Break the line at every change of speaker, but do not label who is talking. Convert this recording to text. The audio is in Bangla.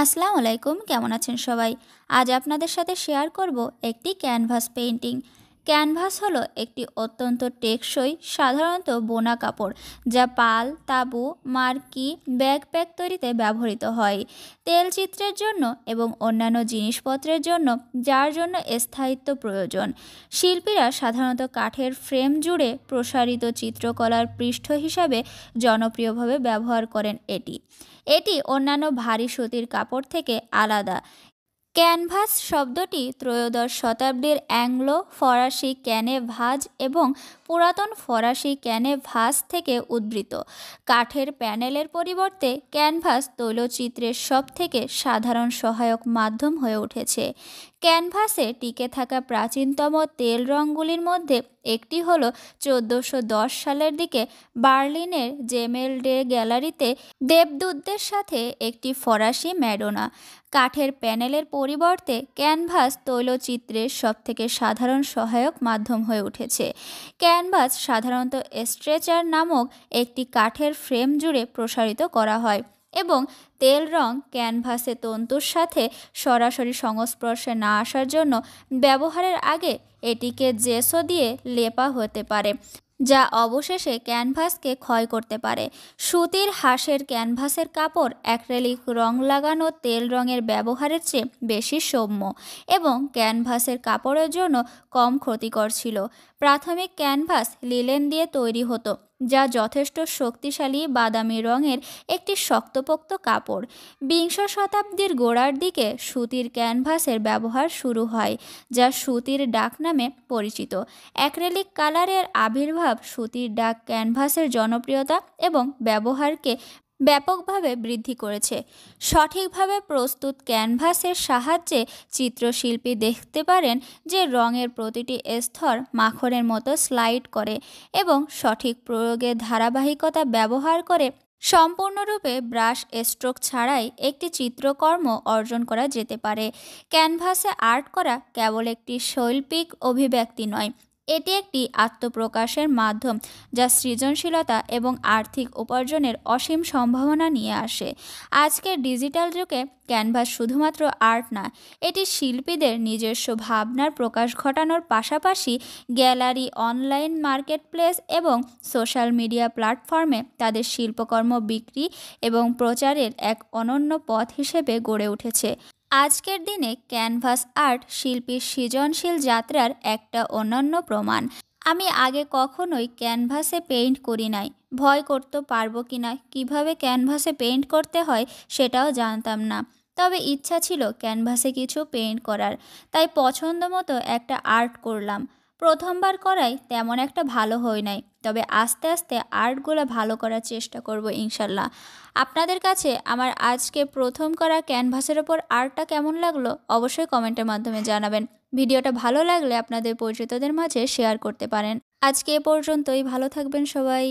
আসসালামু আলাইকুম, কেমন আছেন সবাই? আজ আপনাদের সাথে শেয়ার করব একটি ক্যানভাস পেইন্টিং। ক্যানভাস হলো একটি অত্যন্ত টেকসই সাধারণত বোনা কাপড়, যা পাল, তাঁবু, মার্কি, ব্যাকপ্যাক তৈরিতে ব্যবহৃত হয় তেল চিত্রের জন্য এবং অন্যান্য জিনিসপত্রের জন্য, যার জন্য স্থায়িত্ব প্রয়োজন। শিল্পীরা সাধারণত কাঠের ফ্রেম জুড়ে প্রসারিত চিত্রকলার পৃষ্ঠ হিসাবে জনপ্রিয়ভাবে ব্যবহার করেন এটি। এটি অন্যান্য ভারী সুতির কাপড় থেকে আলাদা। ক্যানভাস শব্দটি ত্রয়োদশ শতাব্দীর অ্যাংলো ফরাসি ক্যানে ভাজ এবং পুরাতন ফরাসি ক্যানে ভাস থেকে উদ্ভূত। কাঠের প্যানেলের পরিবর্তে ক্যানভাস তৈলচিত্রের সবথেকে সাধারণ সহায়ক মাধ্যম হয়ে উঠেছে। ক্যানভাসে টিকে থাকা প্রাচীনতম তেল রঙগুলির মধ্যে একটি হল 1410 সালের দিকে বার্লিনের জেমেল ডে গ্যালারিতে দেবদূতদের সাথে একটি ফরাসি ম্যাডোনা। কাঠের প্যানেলের পরিবর্তে ক্যানভাস তৈলচিত্রের সবথেকে সাধারণ সহায়ক মাধ্যম হয়ে উঠেছে। ক্যানভাস সাধারণত স্ট্রেচার নামক একটি কাঠের ফ্রেম জুড়ে প্রসারিত করা হয় এবং তেল রং ক্যানভাসে তন্তুর সাথে সরাসরি সংস্পর্শে না আসার জন্য ব্যবহারের আগে এটিকে জেসো দিয়ে লেপা হতে পারে, যা অবশেষে ক্যানভাসকে ক্ষয় করতে পারে। সুতির হাঁসের ক্যানভাসের কাপড় অ্যাক্রেলিক রং লাগানো তেল রঙের ব্যবহারের চেয়ে বেশি সৌম্য এবং ক্যানভাসের কাপড়ের জন্য কম ক্ষতিকর ছিল। প্রাথমিক ক্যানভাস লিনেন দিয়ে তৈরি হতো, যা যথেষ্ট শক্তিশালী বাদামি রঙের একটি শক্তপোক্ত কাপড়। বিংশ শতাব্দীর গোড়ার দিকে সুতির ক্যানভাসের ব্যবহার শুরু হয়, যা সুতির ডাক নামে পরিচিত। অ্যাক্রেলিক কালারের আবির্ভাব সুতির ডাক ক্যানভাসের জনপ্রিয়তা এবং ব্যবহারকে ব্যাপকভাবে বৃদ্ধি করেছে। সঠিকভাবে প্রস্তুত ক্যানভাসের সাহায্যে চিত্রশিল্পী দেখতে পারেন যে রঙের প্রতিটি স্তর মাখনের মতো স্লাইড করে এবং সঠিক প্রয়োগের ধারাবাহিকতা ব্যবহার করে সম্পূর্ণরূপে ব্রাশ স্ট্রোক ছাড়াই একটি চিত্রকর্ম অর্জন করা যেতে পারে। ক্যানভাসে আর্ট করা কেবল একটি শৈল্পিক অভিব্যক্তি নয়, এটি একটি আত্মপ্রকাশের মাধ্যম যা সৃজনশীলতা এবং আর্থিক উপার্জনের অসীম সম্ভাবনা নিয়ে আসে। আজকের ডিজিটাল যুগে ক্যানভাস শুধুমাত্র আর্ট না, এটি শিল্পীদের নিজস্ব ভাবনার প্রকাশ ঘটানোর পাশাপাশি গ্যালারি, অনলাইন মার্কেটপ্লেস এবং সোশ্যাল মিডিয়া প্ল্যাটফর্মে তাদের শিল্পকর্ম বিক্রি এবং প্রচারের এক অনন্য পথ হিসেবে গড়ে উঠেছে। আজকের দিনে ক্যানভাস আর্ট শিল্পীর সৃজনশীল যাত্রার একটা অনন্য প্রমাণ। আমি আগে কখনোই ক্যানভাসে পেইন্ট করি নাই, ভয় করতে পারবো কিনা, কিভাবে ক্যানভাসে পেইন্ট করতে হয় সেটাও জানতাম না। তবে ইচ্ছা ছিল ক্যানভাসে কিছু পেইন্ট করার, তাই পছন্দ মতো একটা আর্ট করলাম। প্রথমবার করাই তেমন একটা ভালো হয় নাই, তবে আস্তে আস্তে আর্টগুলো ভালো করার চেষ্টা করব ইনশাল্লাহ। আপনাদের কাছে আমার আজকে প্রথম করা ক্যানভাসের ওপর আর্টটা কেমন লাগলো অবশ্যই কমেন্টের মাধ্যমে জানাবেন। ভিডিওটা ভালো লাগলে আপনাদের পরিচিতদের মাঝে শেয়ার করতে পারেন। আজকে এ পর্যন্তই, ভালো থাকবেন সবাই।